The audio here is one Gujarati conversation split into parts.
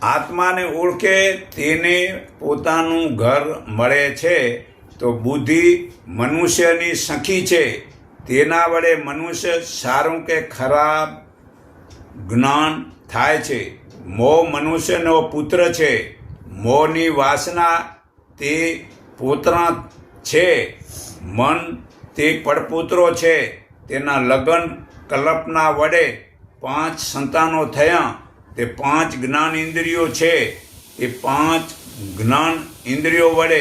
આત્માને ઓળખે તેને પોતાનું ઘર મળે છે. તો બુદ્ધિ મનુષ્યની સખી છે. તેના વડે મનુષ્ય સારું કે ખરાબ જ્ઞાન થાય છે. મોહ મનુષ્યનો પુત્ર છે. મોહની વાસના તે પુત્ર છે. મન તે પડપુત્રો છે. તેના લગ્ન કલ્પના વડે 5 સંતાનો થયા. તે 5 જ્ઞાન ઇન્દ્રિયો છે. તે 5 જ્ઞાન ઇન્દ્રિયો વડે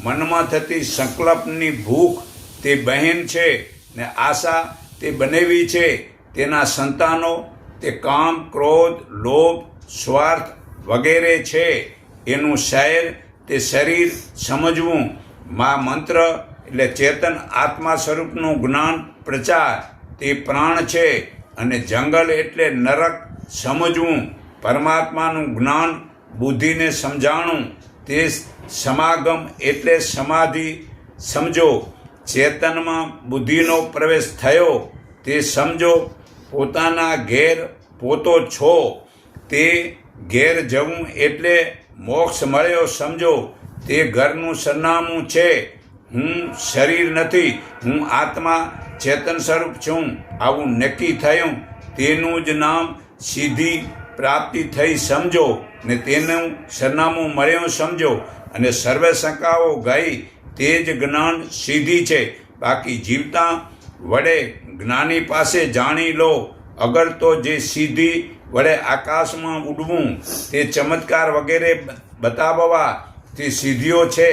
મનમાં થતી સંકલ્પની ભૂખ તે બહેન છે ને આશા તે બનેવી છે. તેના સંતાનો તે કામ, ક્રોધ, લોભ, સ્વાર્થ વગેરે છે. એનું શહેર તે શરીર સમજવું. મા મંત્ર એટલે ચેતન આત્મા સ્વરૂપનું જ્ઞાન પ્રચાર તે પ્રાણ છે. અને જંગલ એટલે નરક સમજવું. પરમાત્માનું જ્ઞાન બુદ્ધિને સમજાણું તે સમાગમ એટલે સમાધિ સમજો. ચેતનમાં બુદ્ધિનો પ્રવેશ થયો તે સમજો. પોતાના ઘેર પોતો છો તે ઘેર જવું એટલે મોક્ષ મળ્યો સમજો. તે ઘરનું સરનામું છે. હું શરીર નથી, હું આત્મા ચેતન સ્વરૂપ છું. આવું નક્કી થયું તેનું જ નામ સિદ્ધિ પ્રાપ્તિ થઈ સમજો. ને તેનું સરનામું મળ્યું સમજો. અને સર્વે શંકાઓ ગઈ તે જ જ્ઞાન સિદ્ધિ છે. બાકી જીવતા વડે જ્ઞાની પાસે જાણી લો. અગર તો જે સિદ્ધિ વડે આકાશમાં ઉડવું તે ચમત્કાર વગેરે બતાવવા તે સિદ્ધિઓ છે.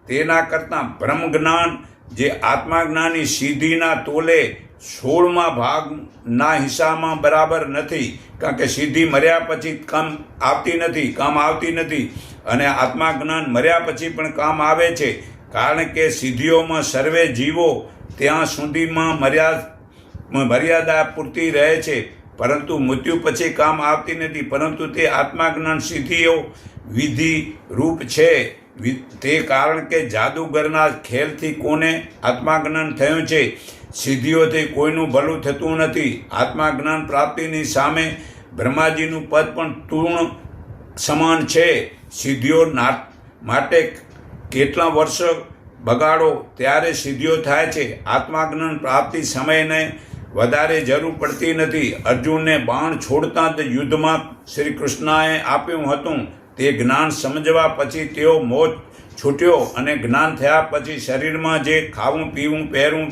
તેના કરતાં બ્રહ્મ જ્ઞાન જે આત્માજ્ઞાની સિદ્ધિના તોલે 16મા ભાગના હિસ્સામાં બરાબર નથી. કારણ કે સિદ્ધિ મર્યા પછી કામ આવતી નથી. અને આત્માજ્ઞાન મર્યા પછી પણ કામ આવે છે. કારણ કે સિદ્ધિઓમાં સર્વે જીવો ત્યાં સુધીમાં મર્યાદા પૂરતી રહે છે. પરંતુ મૃત્યુ પછી કામ આવતી નથી. પરંતુ તે આત્માજ્ઞાન સિદ્ધિઓ વિધિ રૂપ છે. તે કારણ કે જાદુગરના ખેલથી કોને આત્માજ્ઞાન થયું છે. સિદ્ધિઓથી કોઈનું ભલું થતું નથી. આત્માજ્ઞાન પ્રાપ્તિની સામે બ્રહ્માજીનું પદ પણ તૃણ સમાન છે. સિદ્ધિઓ માટે કેટલા વર્ષો બગાડો ત્યારે સિદ્ધિઓ થાય છે. આત્માજ્ઞાન પ્રાપ્તિ સમયને વધારે જરૂર પડતી નથી. અર્જુનને બાણ છોડતા જ યુદ્ધમાં શ્રી કૃષ્ણએ આપ્યું હતું. તે જ્ઞાન સમજવા પછી તેઓ મોહ છૂટ્યો. અને જ્ઞાન થયા પછી શરીરમાં જે ખાવું, પીવું, પહેરવું,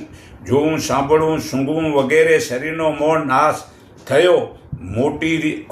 જોવું, સાંભળવું, સૂંઘવું વગેરે શરીરનો મોહ નાશ થયો. ખોટી